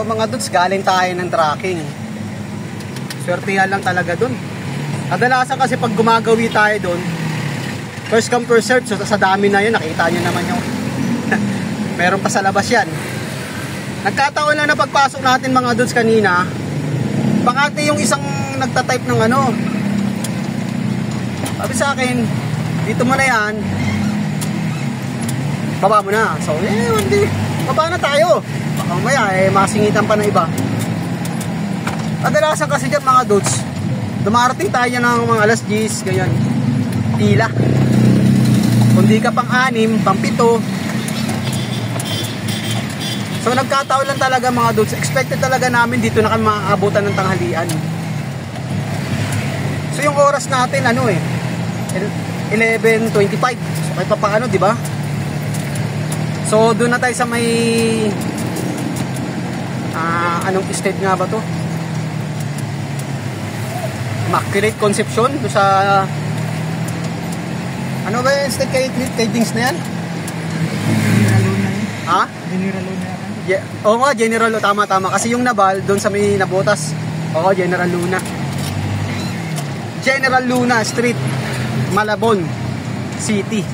mga dudes, galing tayo ng tracking. Swertihan lang talaga dun. Kadalasan kasi pag gumagawi tayo dun, first come first serve. So sa dami na yun, nakita nyo naman yung meron pa sa labas yan. Nagkataon lang na pagpasok natin mga dudes kanina, bakante yung isang nagtatype ng ano. Sabi sa akin, dito mo na yan, baba mo na. So hindi, baba na tayo. Baka mamaya masingitan pa ng iba. Kadalasan kasi dyan mga dudes, dumarating tayo ng mga alas 10, ganyan, tila. Kung di ka pang 6, pang 7. So nagkataon lang talaga mga dudes, expected talaga namin dito na kami maaabutan ng tanghalian. So yung oras natin 11:25. So kahit pa paano, di ba? So doon na tayo sa may anong estate nga ba to? Immaculate Conception, doon sa ano ba yung estate kay Dings na yan? General Luna yun. Ha? General Luna yan. Yeah. Oo nga, General Luna, tama. Kasi yung Nabal, doon sa may Nabotas. Oo, General Luna. General Luna Street, Malabon City.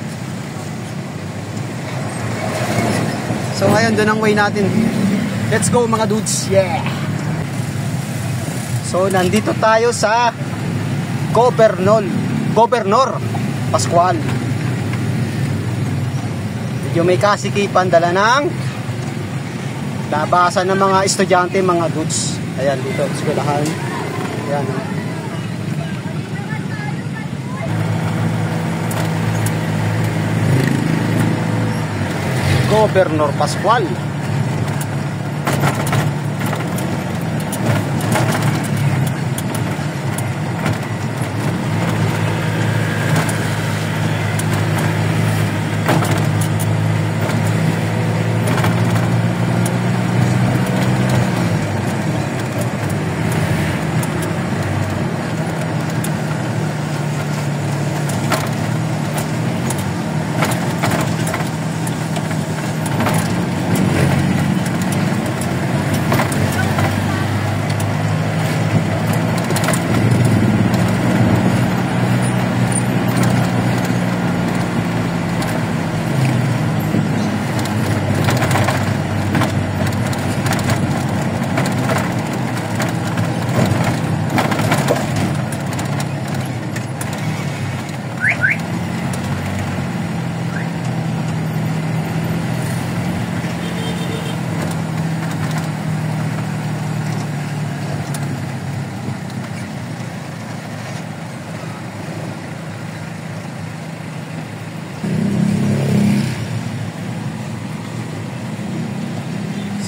So ngayon, doon ang way natin. Let's go mga dudes. Yeah! So nandito tayo sa Gobernador Pascual. Medyo may kasikipan, dala ng labasan ng mga estudyante mga dudes. Ayan dito, eskwelahan. Ayan. Gobernador Pascual.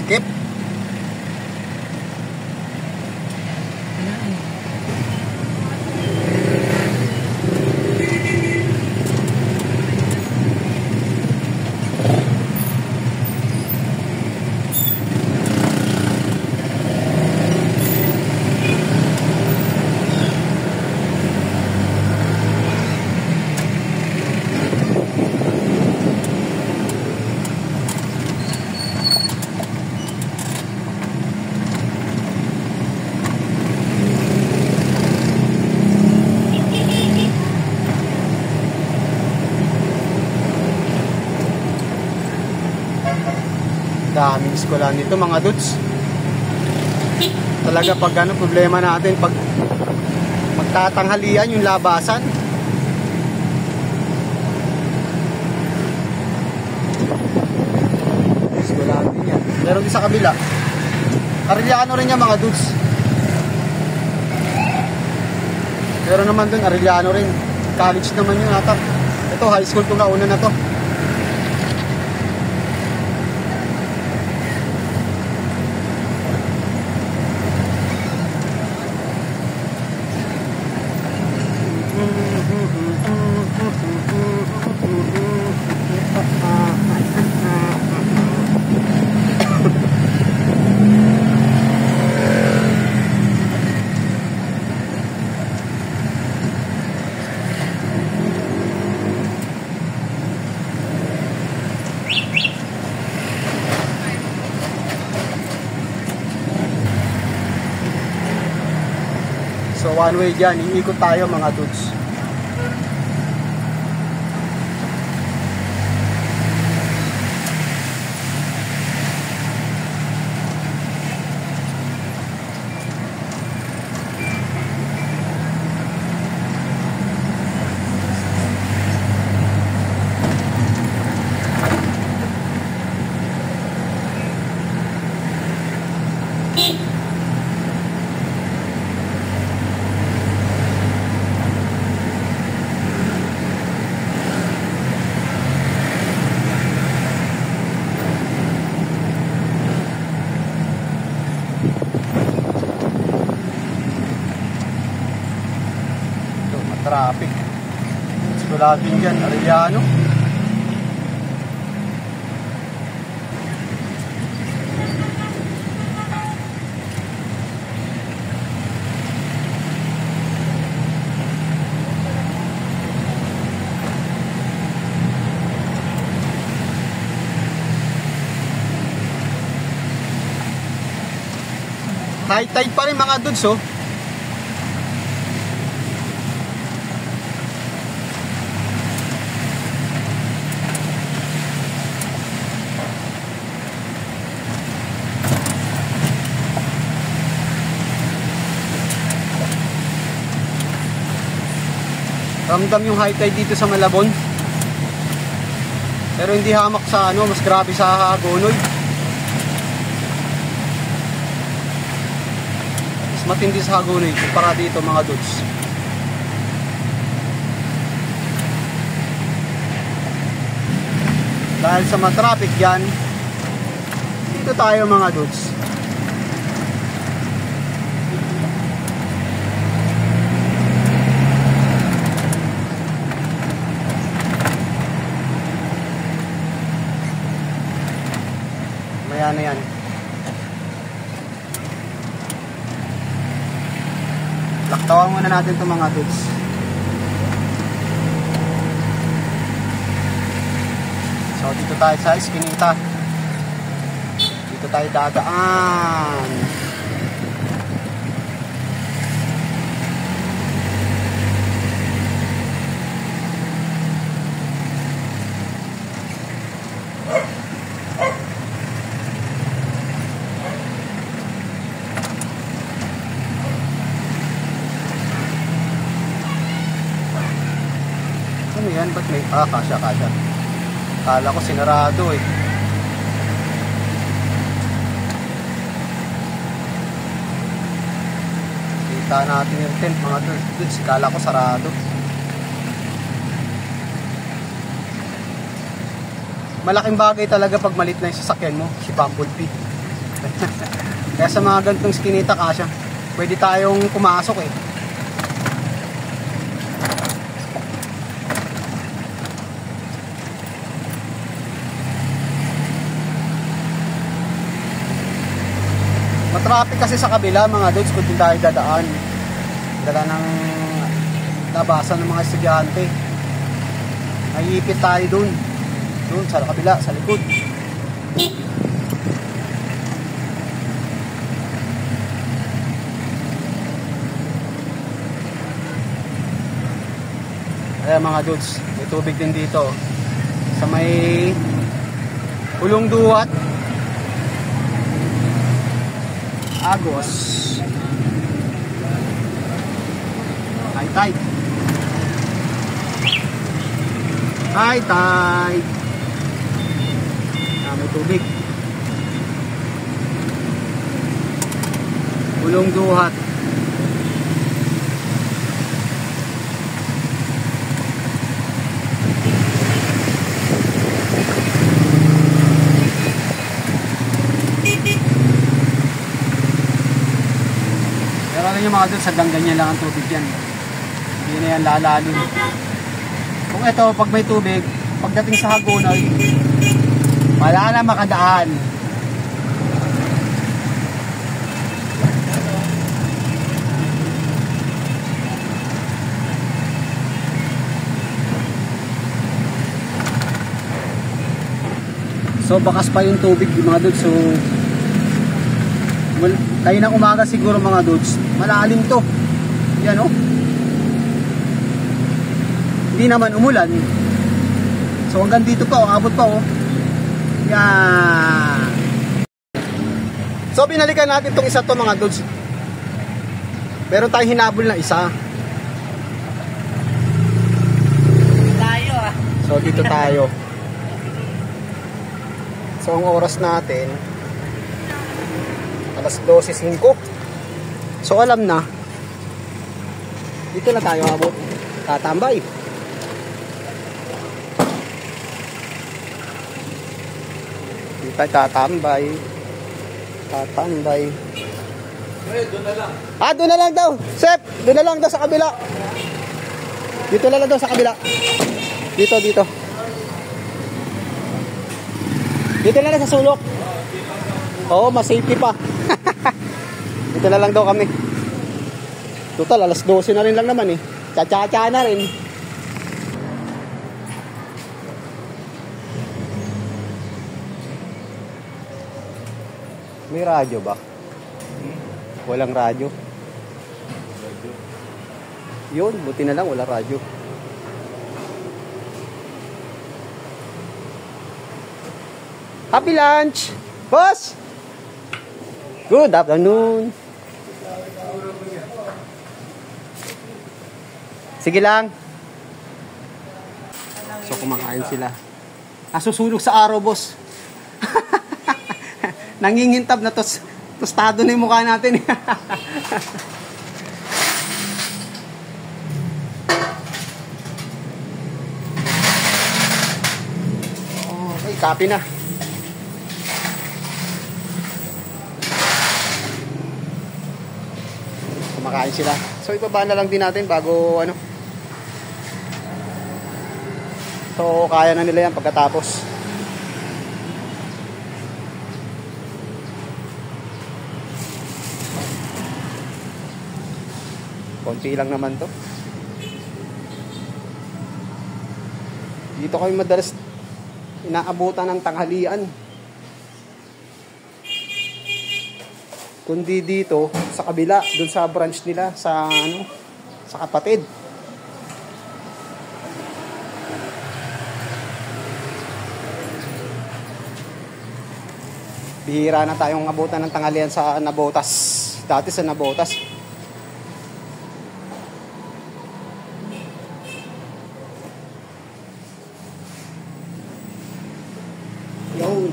Skip. Daming eskwelahan nito mga dudes. Talaga pag ano problema natin pag magtatanghalian yung labasan. Eskwelahan din yan. Meron din sa kabila. Arellano rin yan mga dudes. Pero naman dun Arellano rin. College naman yun ata. Ito high school itong nauna na to. So one way dyan, iikot tayo mga dudes. Traffic. Sigurado din dyan, Arellano. High tide pa rin mga dudes, oh. Ramdam yung high tide dito sa Malabon. Pero hindi hamak sa ano, mas grabe sa Hagonoy. Mas matindi sa Hagonoy kumpara dito mga dudes. Dahil sa matraffic yan, dito tayo mga dudes. Maya na yan. Laktawan muna natin itong mga dudes. So dito tayo sa Eskinita. Dito tayo dadaan. Ano yan? Ba't may... kasya. Kala ko sinarado eh. Kita natin yung tent mga dudes. Kala ko sarado. Malaking bagay talaga pag malit na yung sasakyan mo, si Bumblebee. Kaya sa mga ganitong Eskinita kasya, pwede tayong pumasok eh. Matraffic kasi sa kabila mga dudes kung din tayo dadaan. Dala ng labasan ng mga estudyante. Naiipit tayo dun. Dun sa kabila, sa likod. Ayan mga dudes, may tubig din dito. Sa may Ulong Duwat, Agos. High tide. High tide. May tubig. Ulong Duhat. Pero ano yung mga doon, sa ganyan lang ang tubig yan. Hindi na yan lalalim. Kung ito, pag may tubig, pagdating sa Hagonoy, wala na makadaan. So bakas pa yung tubig mga dudes. So kayo ng umaga siguro mga dudes, malalim to. Yan oh. Hindi naman umulan. So hanggang dito pa oh, abot pa oh. Yan. So binalikan natin itong isa to mga dudes. Meron tayong hinabol na isa. Tayo ah. So dito tayo. So ang oras natin alas 12:05. So alam na. Dito na tayo abot. Tatambay. Dito tayo tatambay. Tatambay. Doon na lang. Ah, doon na lang daw. Sep, doon na lang daw sa kabila. Dito na lang daw sa kabila. Dito, dito. Dito na lang sa sulok. Oo, mas safety pa. Dito na lang daw kami. Total, alas 12 na rin lang naman eh. Cha-cha-cha na rin. May radyo ba? Walang radyo. Yun, buti na lang wala radyo. Happy lunch! Boss! Good afternoon! Sige lang. So kumakain sila. Nasusulog sa araw, boss. Nangingintab na tostado na yung mukha natin. Okay, copy na. Kumakain sila. So ibaba na lang din natin bago ano. So kaya na nila yan pagkatapos. Konti lang naman to. Dito kami madalas inaabutan ng tanghalian. Kundi dito sa kabila, dun sa branch nila sa ano, sa kapatid. Bihira na tayong abutan ng tanghalian sa Nabotas. Dati sa Nabotas. Yo.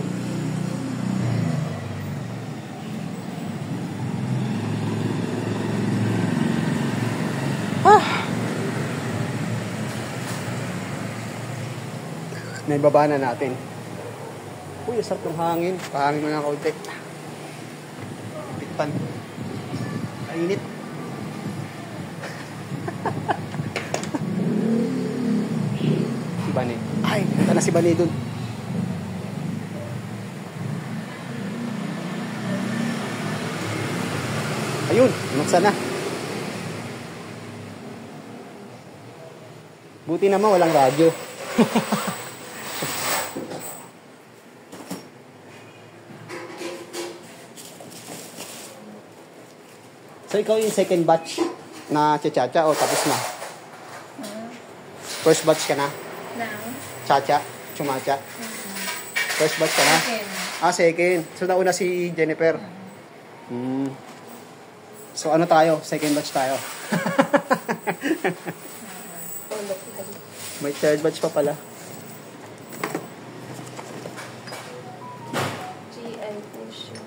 Naibaba na natin. Uy, sarap ng hangin. Pahangin mo na kaunti. Tikpan. Kainit. Si Bani. Ay, nata na si Bani dun. Ayun, imaksa na. Buti naman walang radyo. So ikaw yung second batch na cha-cha-cha o tapos na? First batch ka na? Now? Cha-cha? Chumacha? First batch ka na? Second. Ah, second. So nauna si Jennifer. So ano tayo? Second batch tayo. May third batch pa pala. GI tissue.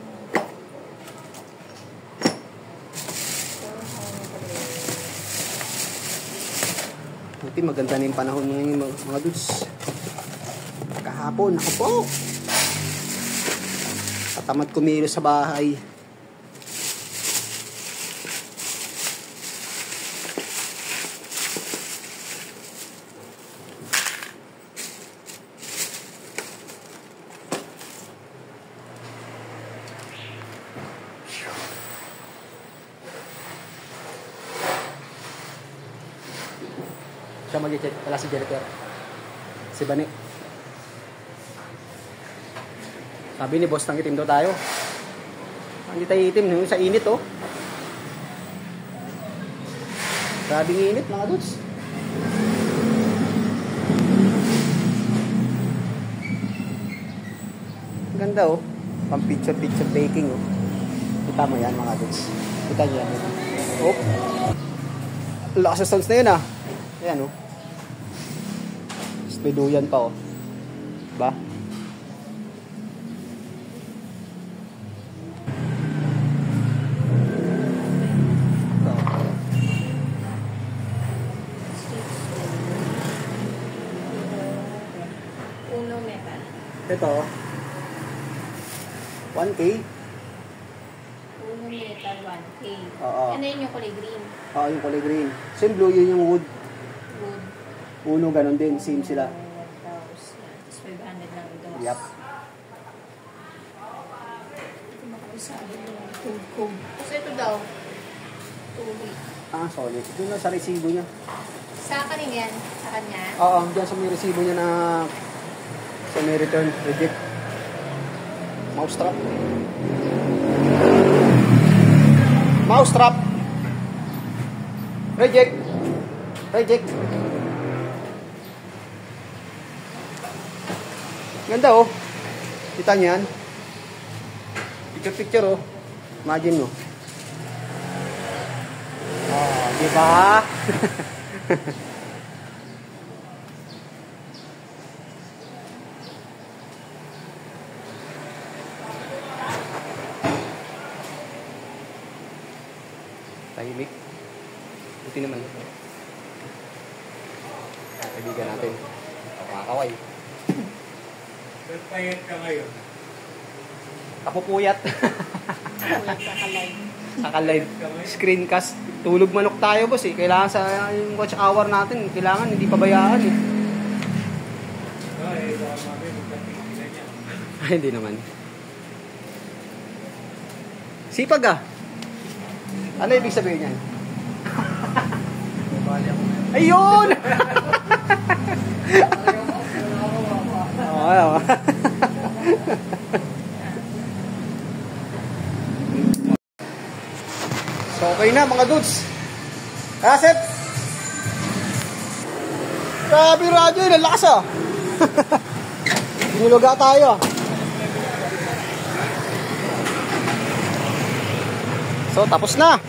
Buti maganda na yung panahon ngayon mga dudes. Kahapon, ako po. Tatamad kumilos sa bahay. Siya mag-check. Wala si Jennifer. Si Bani. Sabi ni boss, nang itim daw tayo. Hindi tayo itim. Yung sa init, oh. Grabing init mga dudes. Ganda oh. Pang picture taking oh. Kita mo yan mga dudes. Kita nyo yan. Oh. Lakas sa sounds na yun ah. Ayan oh. Speeduyan pa oh. Ba? Uno metal. Ito 1K. Uno metal 1K. Oo. Ano yun yung kulay green? Oo, yung kulay green. Same blue, yun yung wood. Wood. Uno, ganun din. Same sila. 1,000. Tapos 500 lang ito. Yup. Ito makasabi yung code. Tapos ito daw. 2 Ah, solid. Doon lang sa resibo niya. Sa kanin yan? Sa kanya? Oo, diyan sa may resibo niya na sa may return, reject. Mouse trap. Mouse trap. Reject. Reject. Ganda oh. Kita niyo yan? Picture oh. Imagine mo. Oh, di ba? Tahimik. Buti naman. Kaibigan natin. Pakakaway. Nagpayat ka ngayon. Kapupuyat. Kulang sa ka-live. Saka-live. Screencast. Tulog manok tayo, boss eh. Kailangan sa yung watch hour natin. Kailangan hindi pabayaan eh. Ay, baka mami, magkapigilan niya. Ay, hindi naman. Sipag ah. Ano ibig sabihin yan? Ayun! Oo. So, okay na mga dudes. Kaset! Grabe radyo yun, ang lakas ah. Binuluga tayo. So, tapos na.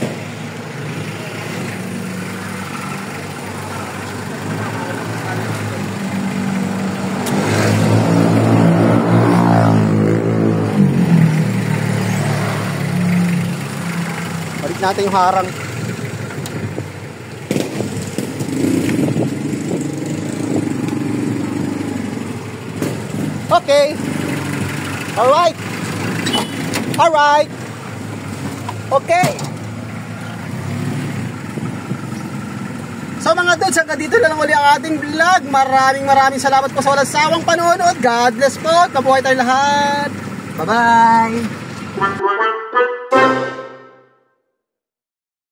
Balik natin yung harang. Okay. Alright. Alright. Okay. So mga dudes, hanggang dito na lang uli ang ating vlog. Maraming salamat po sa walang sawang panonood. God bless po. Kabuhay tayong lahat. Bye-bye.